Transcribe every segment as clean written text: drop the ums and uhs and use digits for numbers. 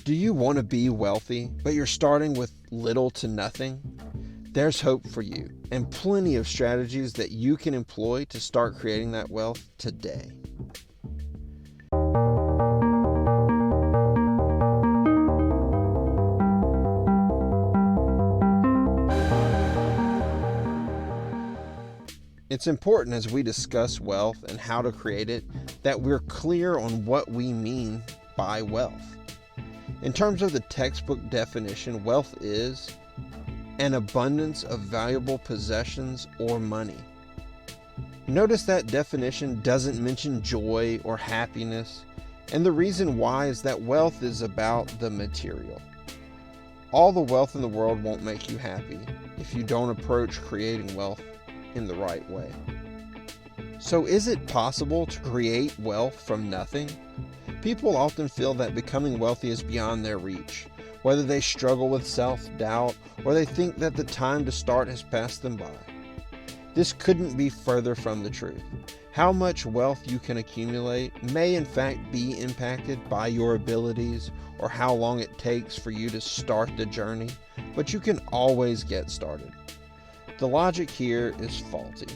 Do you want to be wealthy, but you're starting with little to nothing? There's hope for you and plenty of strategies that you can employ to start creating that wealth today. It's important as we discuss wealth and how to create it that we're clear on what we mean by wealth. In terms of the textbook definition, wealth is an abundance of valuable possessions or money. Notice that definition doesn't mention joy or happiness, and the reason why is that wealth is about the material. All the wealth in the world won't make you happy if you don't approach creating wealth in the right way. So is it possible to create wealth from nothing? People often feel that becoming wealthy is beyond their reach, whether they struggle with self-doubt or they think that the time to start has passed them by. This couldn't be further from the truth. How much wealth you can accumulate may in fact be impacted by your abilities or how long it takes for you to start the journey, but you can always get started. The logic here is faulty.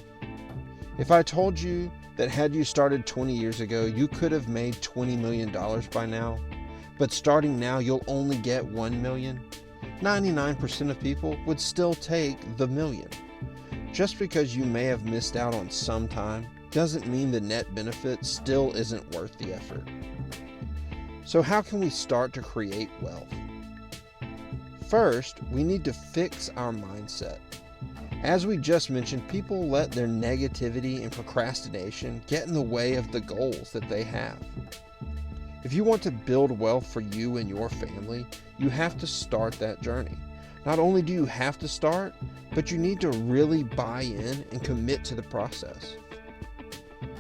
If I told you that had you started 20 years ago, you could have made $20 million by now, but starting now you'll only get $1 million, 99% of people would still take the million. Just because you may have missed out on some time doesn't mean the net benefit still isn't worth the effort. So how can we start to create wealth? First, we need to fix our mindset. As we just mentioned, people let their negativity and procrastination get in the way of the goals that they have. If you want to build wealth for you and your family, you have to start that journey. Not only do you have to start, but you need to really buy in and commit to the process.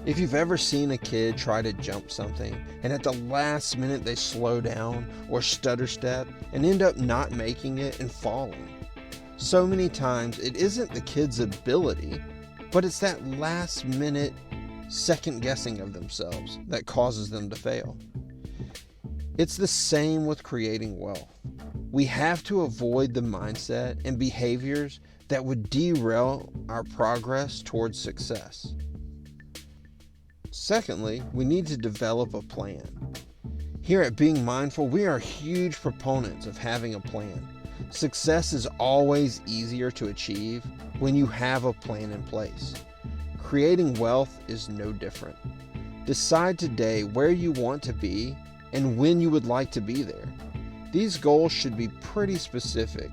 If you've ever seen a kid try to jump something and at the last minute they slow down or stutter step and end up not making it and falling, so many times it isn't the kid's ability, but it's that last minute second guessing of themselves that causes them to fail. It's the same with creating wealth. We have to avoid the mindset and behaviors that would derail our progress towards success. Secondly, we need to develop a plan. Here at Being Mindful, we are huge proponents of having a plan. Success is always easier to achieve when you have a plan in place. Creating wealth is no different. Decide today where you want to be and when you would like to be there. These goals should be pretty specific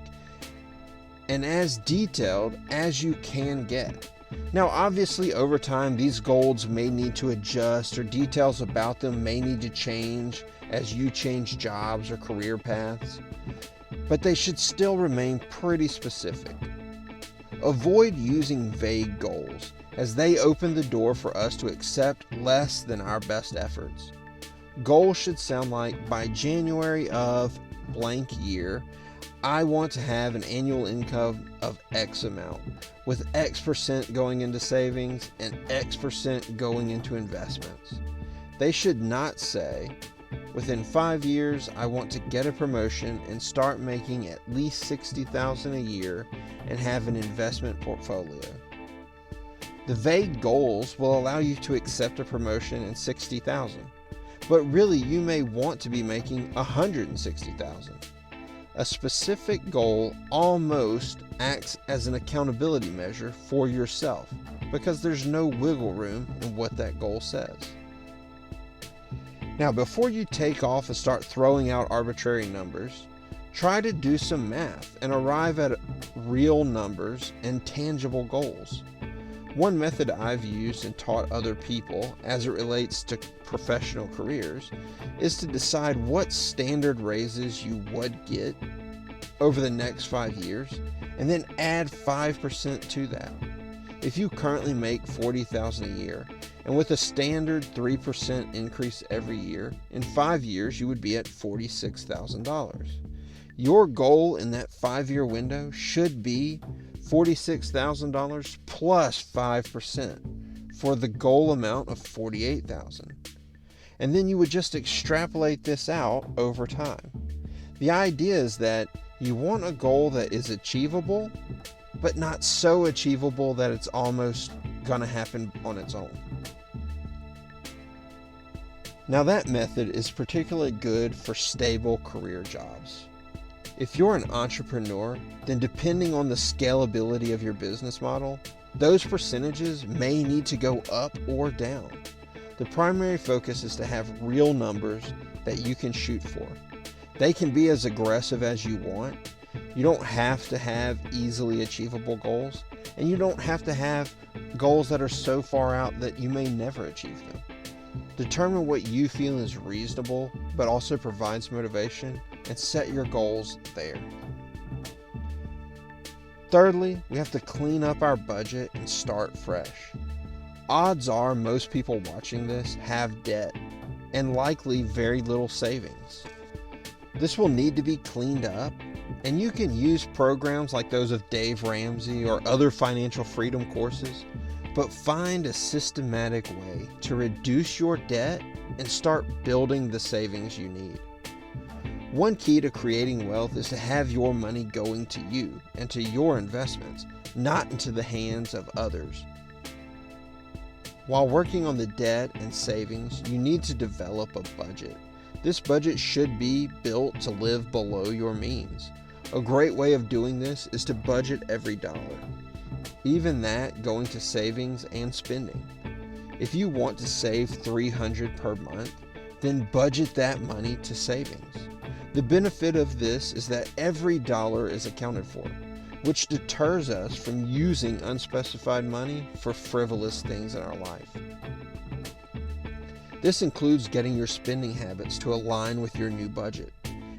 and as detailed as you can get. Now, obviously, over time, these goals may need to adjust or details about them may need to change as you change jobs or career paths, but they should still remain pretty specific. Avoid using vague goals, as they open the door for us to accept less than our best efforts. Goals should sound like, by January of blank year, I want to have an annual income of X amount, with X percent going into savings and X percent going into investments. They should not say, within 5 years, I want to get a promotion and start making at least $60,000 a year and have an investment portfolio. The vague goals will allow you to accept a promotion in $60,000, but really you may want to be making $160,000. A specific goal almost acts as an accountability measure for yourself because there's no wiggle room in what that goal says. Now, before you take off and start throwing out arbitrary numbers, try to do some math and arrive at real numbers and tangible goals. One method I've used and taught other people as it relates to professional careers is to decide what standard raises you would get over the next 5 years and then add 5% to that. If you currently make $40,000 a year and with a standard 3% increase every year, in 5 years you would be at $46,000. Your goal in that 5-year window should be $46,000 plus 5% for the goal amount of $48,000. And then you would just extrapolate this out over time. The idea is that you want a goal that is achievable, but not so achievable that it's almost gonna happen on its own. Now that method is particularly good for stable career jobs. If you're an entrepreneur, then depending on the scalability of your business model, those percentages may need to go up or down. The primary focus is to have real numbers that you can shoot for. They can be as aggressive as you want. You don't have to have easily achievable goals, and you don't have to have goals that are so far out that you may never achieve them. Determine what you feel is reasonable, but also provides motivation, and set your goals there. Thirdly, we have to clean up our budget and start fresh. Odds are most people watching this have debt and likely very little savings. This will need to be cleaned up, and you can use programs like those of Dave Ramsey or other financial freedom courses, but find a systematic way to reduce your debt and start building the savings you need. One key to creating wealth is to have your money going to you and to your investments, not into the hands of others. While working on the debt and savings, you need to develop a budget. This budget should be built to live below your means. A great way of doing this is to budget every dollar, even that going to savings and spending. If you want to save $300 per month, then budget that money to savings. The benefit of this is that every dollar is accounted for, which deters us from using unspecified money for frivolous things in our life. This includes getting your spending habits to align with your new budget.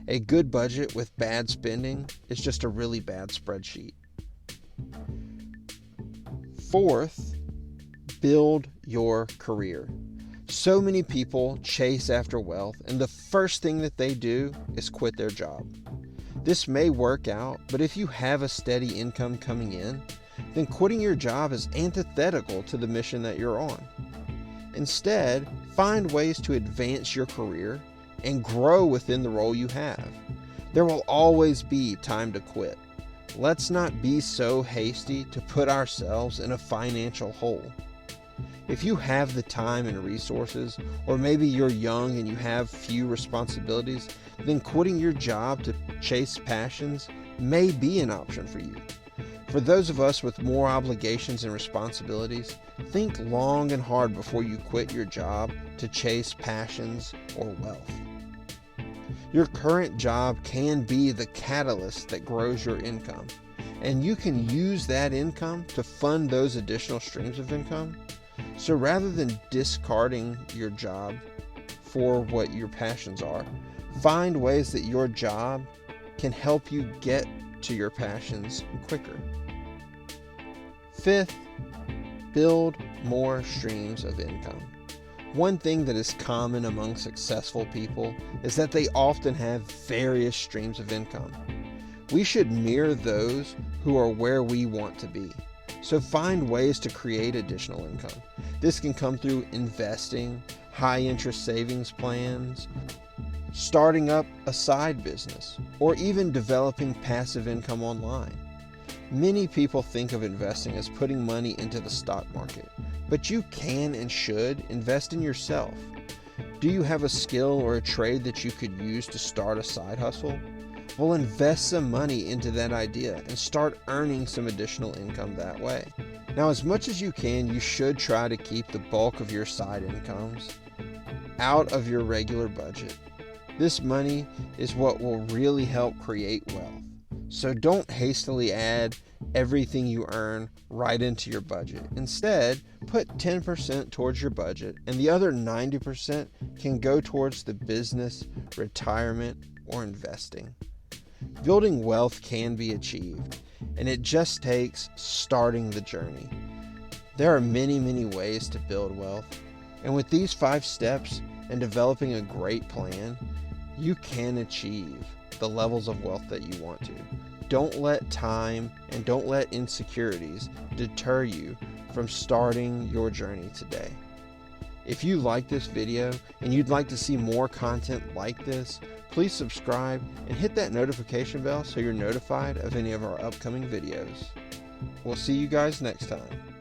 A good budget with bad spending is just a really bad spreadsheet. Fourth, build your career. So many people chase after wealth, and the first thing that they do is quit their job. This may work out, but if you have a steady income coming in, then quitting your job is antithetical to the mission that you're on. Instead, find ways to advance your career and grow within the role you have. There will always be time to quit. Let's not be so hasty to put ourselves in a financial hole. If you have the time and resources, or maybe you're young and you have few responsibilities, then quitting your job to chase passions may be an option for you. For those of us with more obligations and responsibilities, think long and hard before you quit your job to chase passions or wealth. Your current job can be the catalyst that grows your income, and you can use that income to fund those additional streams of income. So rather than discarding your job for what your passions are, find ways that your job can help you get to your passions quicker. Fifth, build more streams of income. One thing that is common among successful people is that they often have various streams of income. We should mirror those who are where we want to be. So find ways to create additional income. This can come through investing, high interest savings plans, starting up a side business, or even developing passive income online. Many people think of investing as putting money into the stock market, but you can and should invest in yourself. Do you have a skill or a trade that you could use to start a side hustle? Well, invest some money into that idea and start earning some additional income that way. Now, as much as you can, you should try to keep the bulk of your side incomes out of your regular budget. This money is what will really help create wealth. So don't hastily add everything you earn right into your budget. Instead, put 10% towards your budget, and the other 90% can go towards the business, retirement, or investing. Building wealth can be achieved, and it just takes starting the journey. There are many, many ways to build wealth, and with these 5 steps and developing a great plan, you can achieve the levels of wealth that you want to. Don't let time and don't let insecurities deter you from starting your journey today. If you like this video and you'd like to see more content like this, Please subscribe and hit that notification bell so you're notified of any of our upcoming videos. We'll see you guys next time.